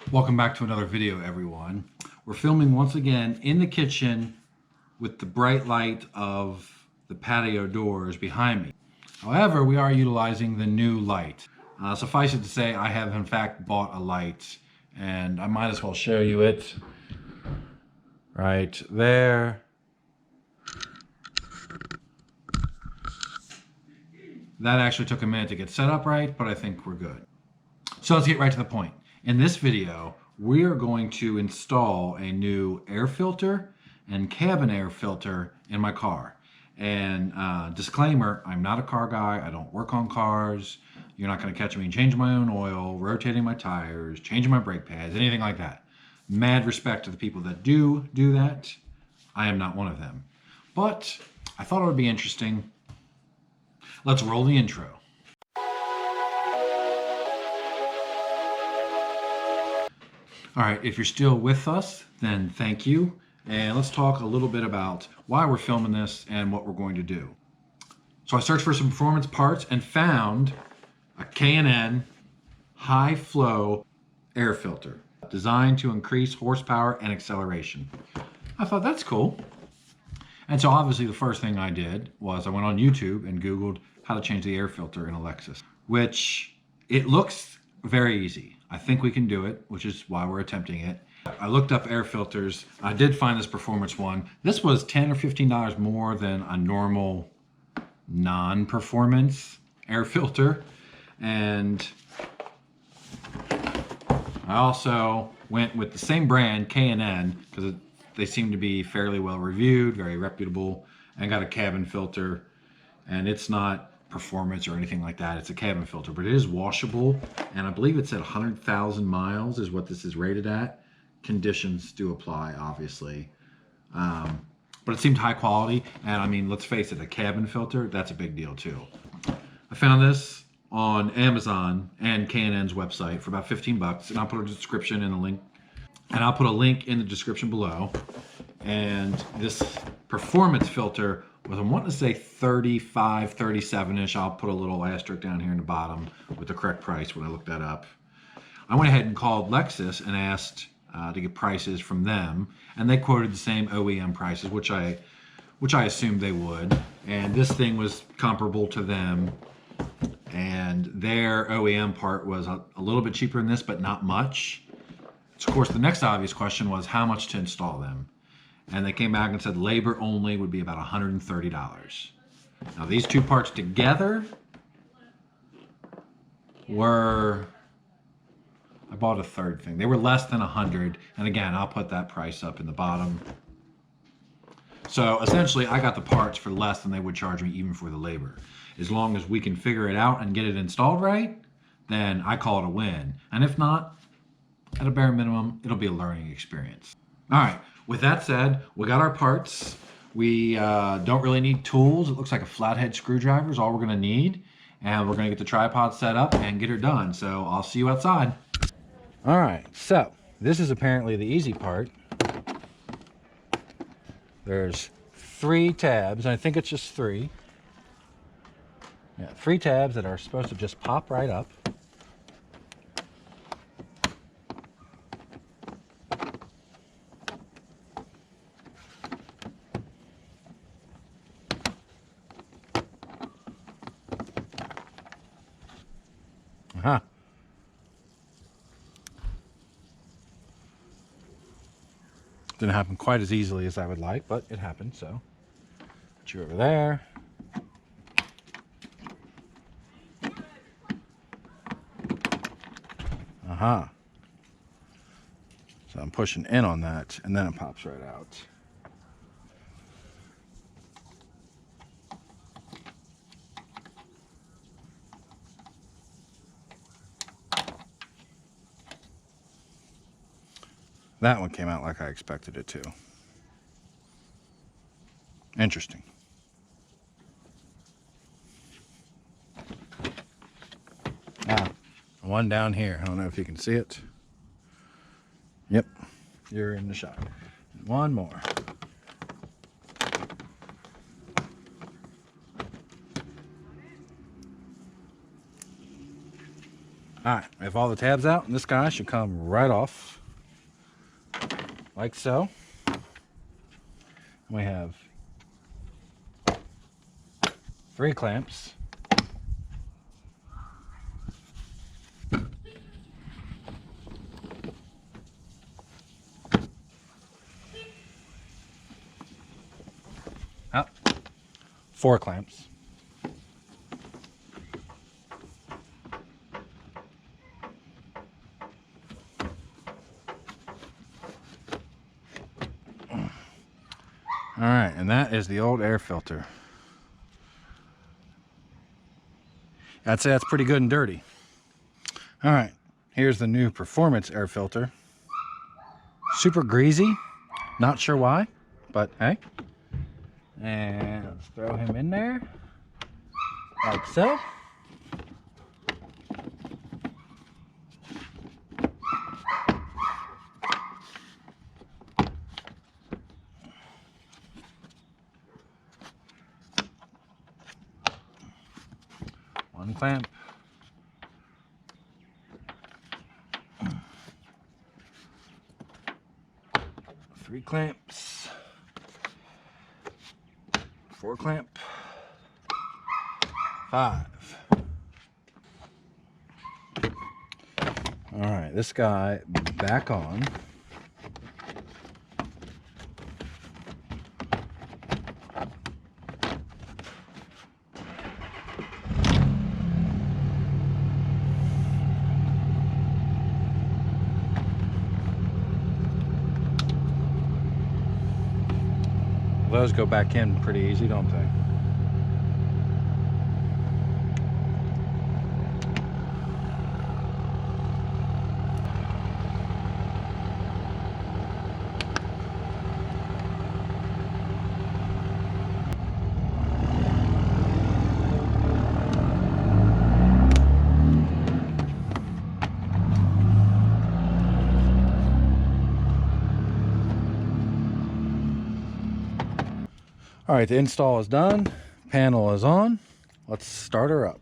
Welcome back to another video, everyone. We're filming once again in the kitchen with the bright light of the patio doors behind me. However, we are utilizing the new light. Suffice it to say, I have in fact bought a light, and I might as well show you it right there. That actually took a minute to get set up right, but I think we're good. So let's get right to the point. In this video, we are going to install a new air filter and cabin air filter in my car. And disclaimer, I'm not a car guy. I don't work on cars. You're not going to catch me changing my own oil, rotating my tires, changing my brake pads, anything like that. Mad respect to the people that do that. I am not one of them. But I thought it would be interesting. Let's roll the intro. All right, if you're still with us, then thank you. And let's talk a little bit about why we're filming this and what we're going to do. So I searched for some performance parts and found a K&N high flow air filter designed to increase horsepower and acceleration. I thought that's cool. And so obviously the first thing I did was I went on YouTube and Googled how to change the air filter in a Lexus, which it looks very easy. I think we can do it, which is why we're attempting it. I looked up air filters. I did find this performance one. This was $10 or $15 more than a normal non-performance air filter. And I also went with the same brand, K&N, because they seem to be fairly well reviewed, very reputable, and got a cabin filter. And it's not performance or anything like that. It's a cabin filter, but it is washable. And I believe it's at 100,000 miles is what this is rated at. Conditions do apply, obviously. But it seemed high quality. And I mean, let's face it, a cabin filter, that's a big deal too. I found this on Amazon and K&N's website for about 15 bucks. And I'll put a description in the link. And I'll put a link in the description below. And this performance filter was, I want to say 35, 37-ish. I'll put a little asterisk down here in the bottom with the correct price when I looked that up. I went ahead and called Lexus and asked to get prices from them. And they quoted the same OEM prices, which I assumed they would. And this thing was comparable to them. And their OEM part was a little bit cheaper than this, but not much. So of course, the next obvious question was how much to install them. And they came back and said labor only would be about $130. Now these two parts together were, I bought a third thing. They were less than 100. And again, I'll put that price up in the bottom. So essentially I got the parts for less than they would charge me even for the labor. As long as we can figure it out and get it installed right, then I call it a win. And if not, at a bare minimum, it'll be a learning experience. All right, with that said, we got our parts. We don't really need tools. It looks like a flathead screwdriver is all we're gonna need. And we're gonna get the tripod set up and get her done. So I'll see you outside. All right, so this is apparently the easy part. There's 3 tabs, and I think it's just 3. Yeah, 3 tabs that are supposed to just pop right up. Uh-huh. Didn't happen quite as easily as I would like, but it happened, so. Put you over there. Uh-huh. So I'm pushing in on that, and then it pops right out. That one came out like I expected it to. Interesting. Now, one down here. I don't know if you can see it. Yep, you're in the shot. One more. All right, I have all the tabs out, and this guy should come right off, like so. We have 3 clamps. Oh, 4 clamps. All right, and that is the old air filter. I'd say that's pretty good and dirty. All right, here's the new performance air filter. Super greasy, not sure why, but hey. And let's throw him in there, like so. One clamp. 3 clamps. 4 clamp. 5. All right, this guy back on. Those go back in pretty easy, don't they? All right, the install is done. Panel is on. Let's start her up.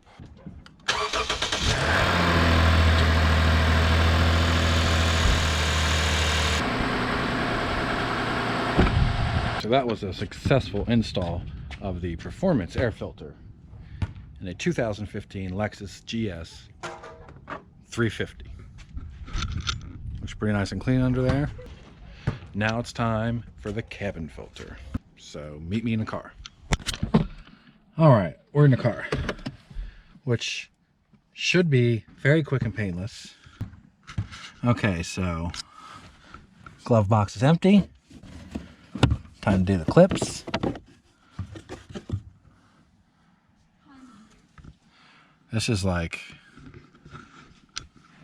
So that was a successful install of the performance air filter in a 2015 Lexus GS350. Looks pretty nice and clean under there. Now it's time for the cabin filter. So meet me in the car. All right, we're in the car, which should be very quick and painless. Okay, so glove box is empty. Time to do the clips. This is like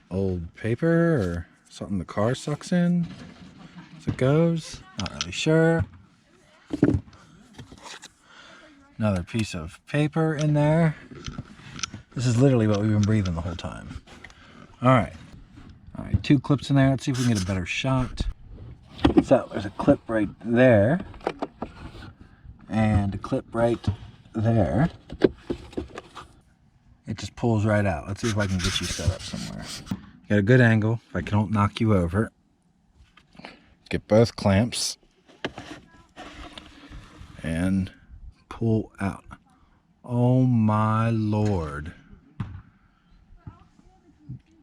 old paper or something the car sucks in as it goes. Not really sure. Another piece of paper in there. This is literally what we've been breathing the whole time. All right, 2 clips in there. Let's see if we can get a better shot. So there's a clip right there and a clip right there. It just pulls right out. Let's see if I can get you set up somewhere. Got a good angle if I don't knock you over. Get both clamps and pull out. Oh my Lord.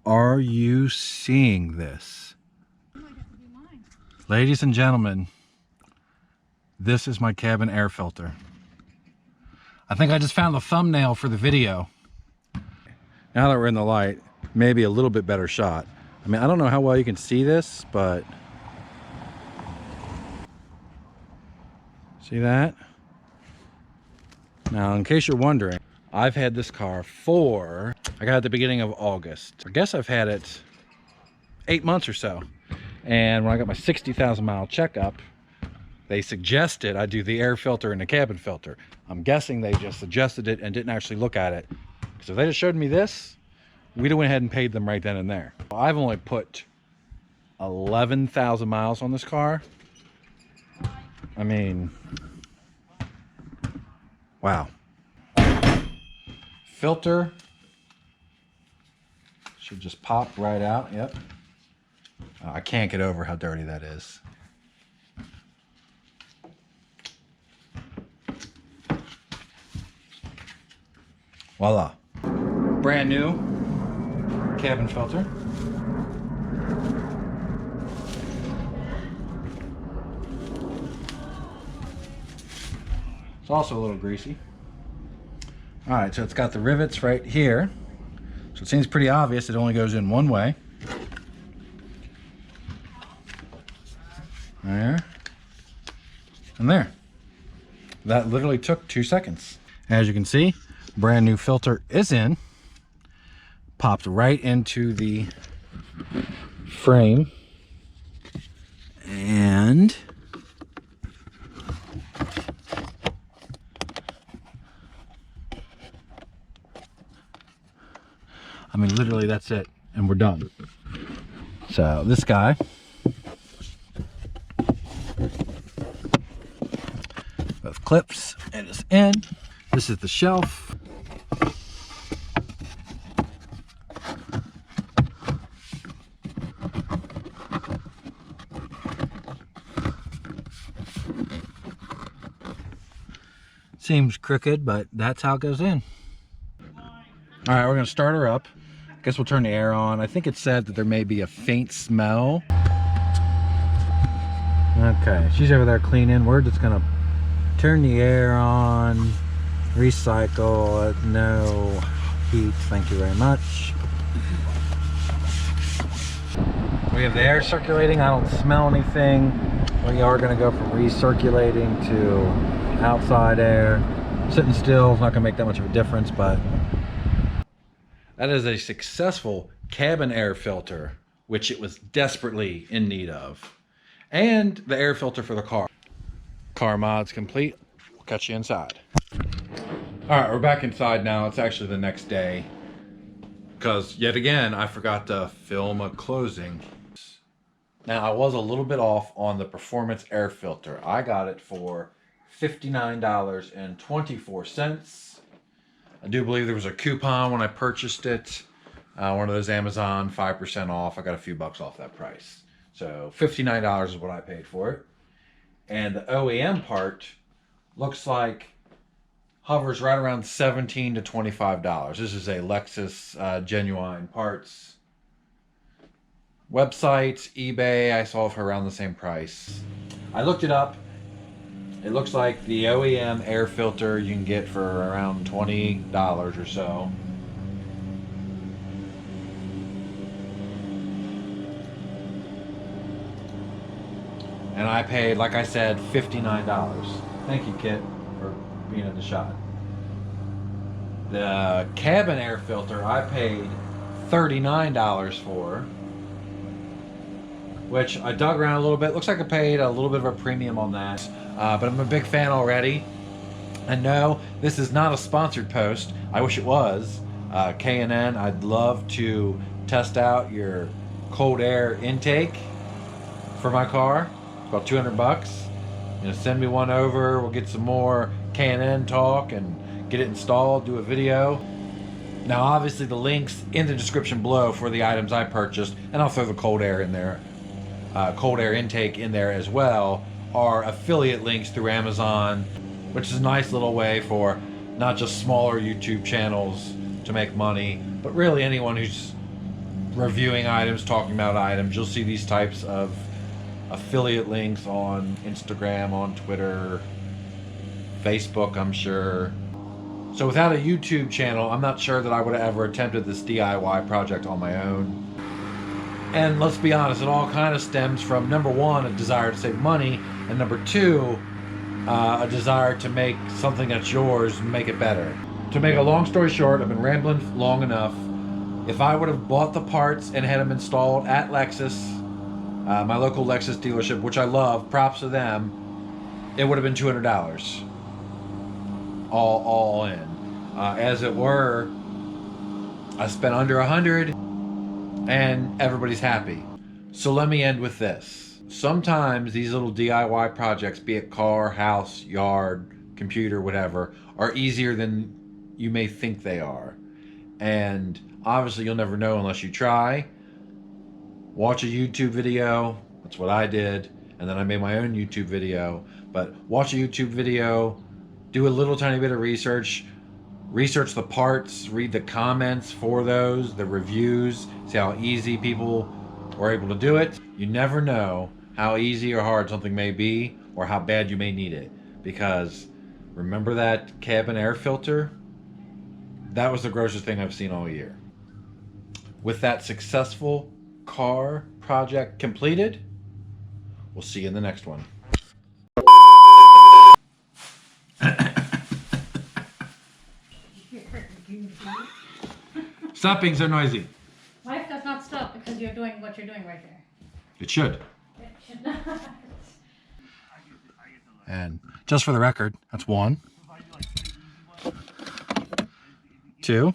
Are you seeing this? Ladies and gentlemen, this is my cabin air filter. I think I just found the thumbnail for the video. Now that we're in the light, maybe a little bit better shot. I mean, I don't know how well you can see this, but see that? Now, in case you're wondering, I've had this car I got it at the beginning of August. I guess I've had it 8 months or so. And when I got my 60,000 mile checkup, they suggested I do the air filter and the cabin filter. I'm guessing they just suggested it and didn't actually look at it. Because if they just showed me this, we'd have went ahead and paid them right then and there. I've only put 11,000 miles on this car. I mean, wow. Filter Should just pop right out. Yep. I can't get over how dirty that is. Voila. Brand new cabin filter. It's also a little greasy. All right, so it's got the rivets right here. So it seems pretty obvious it only goes in one way. There. And there. That literally took 2 seconds. As you can see, brand new filter is in. Popped right into the frame. And I mean, literally that's it, and we're done. So this guy, both clips, and it's in. This is the shelf. Seems crooked, but that's how it goes in. All right, we're gonna start her up. I guess we'll turn the air on. I think it said that there may be a faint smell. Okay, she's over there cleaning. We're just gonna turn the air on, recycle, no heat, thank you very much. We have the air circulating. I don't smell anything. We are gonna go from recirculating to outside air. Sitting still is not gonna make that much of a difference, but that is a successful cabin air filter, which it was desperately in need of. And the air filter for the car. Car mod's complete. We'll catch you inside. All right, we're back inside now. It's actually the next day, because yet again, I forgot to film a closing. Now, I was a little bit off on the performance air filter. I got it for $59.24. I do believe there was a coupon when I purchased it. One of those Amazon 5% off. I got a few bucks off that price. So $59 is what I paid for it. And the OEM part looks like hovers right around $17 to $25. This is a Lexus genuine parts website, eBay. I saw for around the same price. I looked it up. It looks like the OEM air filter you can get for around $20 or so. And I paid, like I said, $59. Thank you, Kit, for being in the shot. The cabin air filter I paid $39 for, which I dug around a little bit. Looks like I paid a little bit of a premium on that. But I'm a big fan already. And no, this is not a sponsored post. I wish it was. K&N, I'd love to test out your cold air intake for my car. It's about 200 bucks. You know, send me one over. We'll get some more K&N talk and get it installed, do a video. Now, obviously the links in the description below for the items I purchased, and I'll throw the cold air in there, cold air intake in there as well, are affiliate links through Amazon, which is a nice little way for not just smaller YouTube channels to make money, but really anyone who's reviewing items, talking about items. You'll see these types of affiliate links on Instagram, on Twitter, Facebook, I'm sure. So without a YouTube channel, I'm not sure that I would have ever attempted this DIY project on my own. And let's be honest, it all kind of stems from, number one, a desire to save money, and number two, a desire to make something that's yours and make it better. To make a long story short, I've been rambling long enough. If I would have bought the parts and had them installed at Lexus, my local Lexus dealership, which I love, props to them, it would have been $200. All in. As it were, I spent under $100 and everybody's happy. So let me end with this. Sometimes these little DIY projects, be it car, house, yard, computer, whatever, are easier than you may think they are. And Obviously, you'll never know unless you try. Watch a YouTube video. That's what I did. And then I made my own YouTube video. But watch a YouTube video, do a little tiny bit of research the parts, read the comments for those, the reviews, see how easy people were able to do it. You never know how easy or hard something may be or how bad you may need it. Because remember that cabin air filter? That was the grossest thing I've seen all year. With that successful car project completed, we'll see you in the next one. Stop being so noisy. Life does not stop because you're doing what you're doing right there. It should. It should not. And just for the record, that's 1, 2,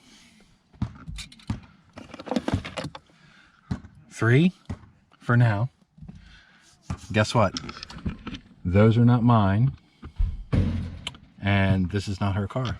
3 for now. Guess what? Those are not mine. And this is not her car.